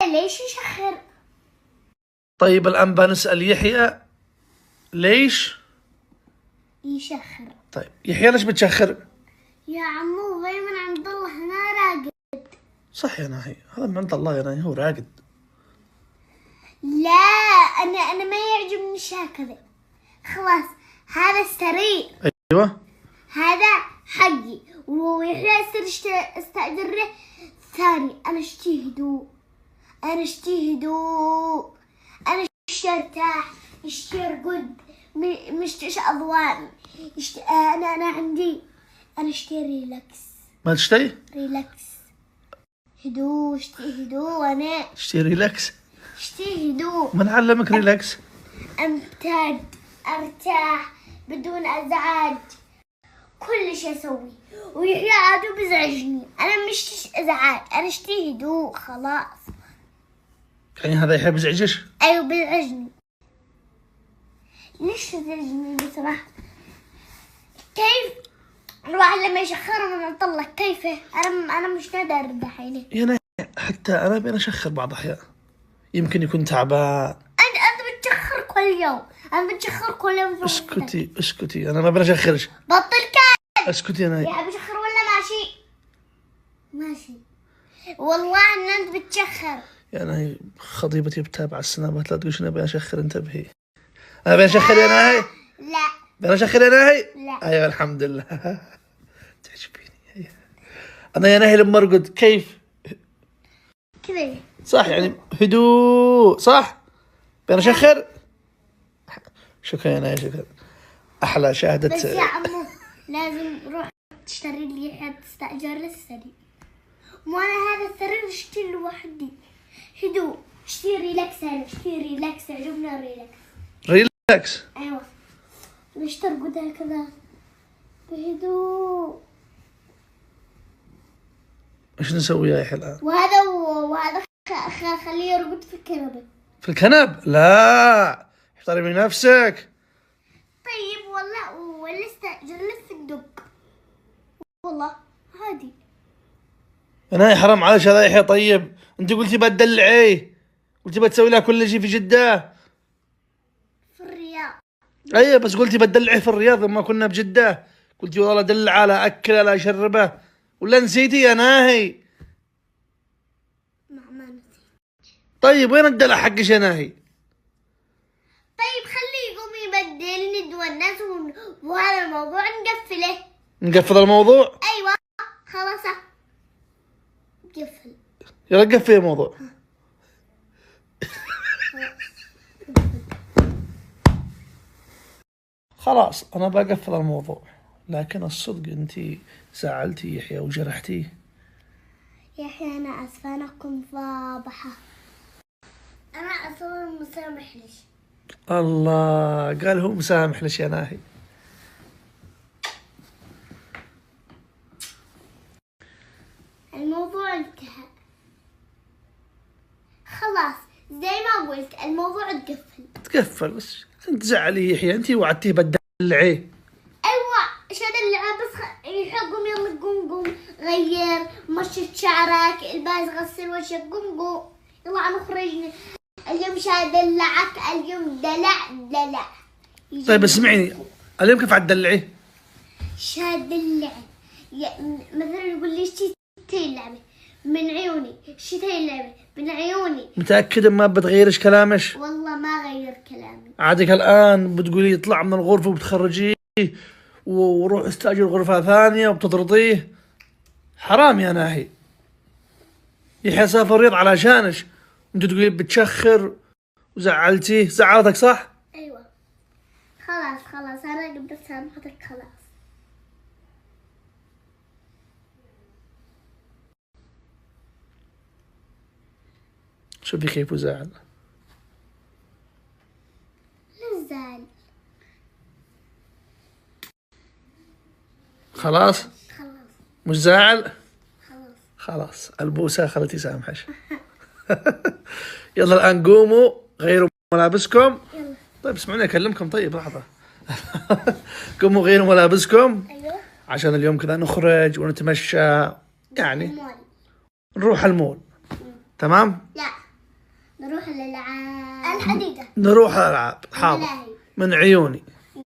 ليش يشخر؟ طيب الآن بنسأل يحيى ليش يشخر. طيب يحيى ليش بتشخر؟ يا عمو دايما عند الله هنا راقد. صح يا ناهي، هذا من عند الله يا ناهي، هو راقد. لا أنا ما يعجبني هكذا. خلاص هذا السرير. أيوة هذا حقي ويحيى يصير استأجره ثاني. أنا اشتي هدوء، أنا اشتي هدوء، أنا اشتي ارتاح، اشتي ارقد، مشتيش أضواء، أنا عندي، أنا اشتي ريلاكس. ما تشتي؟ ريلاكس هدوء، اشتي هدوء. أنا اشتي ريلاكس. اشتي هدوء. من علمك ريلاكس؟ أمتد، أرتاح بدون أزعاج، كل شيء أسوي. ويحيى عادو بيزعجني، أنا مش إزعاج، أنا اشتي هدوء خلاص. يعني هذا يحيى بيزعجش؟ أيوة بيزعجني. ليش تزعجني بصراحة؟ كيف الواحد لما يشخر من عند الله كيفه؟ أنا مش قادر دحين. يا ناهي حتى أنا بين أشخر بعض الأحيان، يمكن يكون تعبان. أنت بتشخر كل يوم، أنا بتشخر كل يوم. اسكتي أنا ما بنشخرش. بطل كان. اسكتي يا ناهي. يا بشخر ولا ماشي؟ والله ان انت بتشخر. يا ناهي خطيبتي بتابع السنابات، لا تقولش انا بشخر، انتبهي. انا بشخر يا ناهي؟ لا. بشخر يا ناهي؟ لا. ايوه الحمد لله. تعجبيني. انا يا ناهي لما ارقد كيف كذا صح، يعني هدوء صح. بشخر. شكرا يا ناهي، شكرا. احلى شاهدة. بس يا عمو لازم روح تشتري لي حد تستأجر السرير، مو انا هذا السرير اشتري لوحدي. هدوء، اشتري ريلاكس. انا اشتري ريلاكس، عجبنا ريلاكس. ايوه ليش ترقد هكذا بهدوء؟ ايش نسوي يا يحيى الان؟ وهذا خليه يرقد في الكنبه. في الكنب؟ لا احترمي نفسك. طيب والله ولا استأجر لك في الدق، والله عادي. انا حرام عليك هذا يحيى. طيب انت قلتي بتدلعيه، قلتي بتسوي لها كل شيء في جدة. في الرياض. ايوه بس قلتي بتدلعيه في الرياض لما كنا بجدة، قلتي والله دلعه لا اكله لا اشربه، ولا نسيتي يا ناهي؟ ما نسيت. طيب وين الدلع حقش يا ناهي؟ طيب خليه يقوم يبدل ندوى الناس وهذا الموضوع نقفله. نقفل الموضوع؟ ايوه خلاص قفل. يلا قفل الموضوع. خلاص انا بقفل الموضوع، لكن الصدق انت زعلتي يحيى وجرحتيه. يحيى انا اسفه، انا كنت فاضحه، انا اصلا مسامح ليش. الله قال هو مسامح ليش يا ناهي. الموضوع انتهى خلاص، زي ما قلت الموضوع تقفل. بس انت زعلي يحيى، انت وعدتيه بتدلعيه. ايوه ايش ادلعه بس يحقهم. يلا قوم غير مشط شعرك، الباس غسل وجهك، قوم يلا نخرج اليوم. مش هدلعك اليوم، دلع. طيب اسمعيني، اليوم كيف عتدلعيه؟ شادلع مثلا يقول لي اشتي اللعبه من عيوني، اشتي اللعبه من عيوني. متأكدة ما بتغيرش كلامش؟ والله ما غير كلامي. عادك الآن بتقولي يطلع من الغرفة وبتخرجيه وروح استأجر غرفة ثانية وبتطرديه؟ حرام يا ناهي. يحيى سافر الرياض علشانش، انت تقولي بتشخر وزعلتيه. زعلتك صح؟ ايوه خلاص انا قبل سامحتك خلاص. شوفي كيف زعل. لا زعل. خلاص خلاص مش زعل. خلاص البوسة خلتي سامحش. يلا الآن قوموا غيروا ملابسكم. يلا. طيب اسمعوني أكلمكم. طيب لحظة. قوموا غيروا ملابسكم. ايوه عشان اليوم كذا نخرج ونتمشى، يعني المول. نروح المول. تمام؟ لا نروح للألعاب الحديقة. نروح الألعاب، حاضر، الملاهي. من عيوني.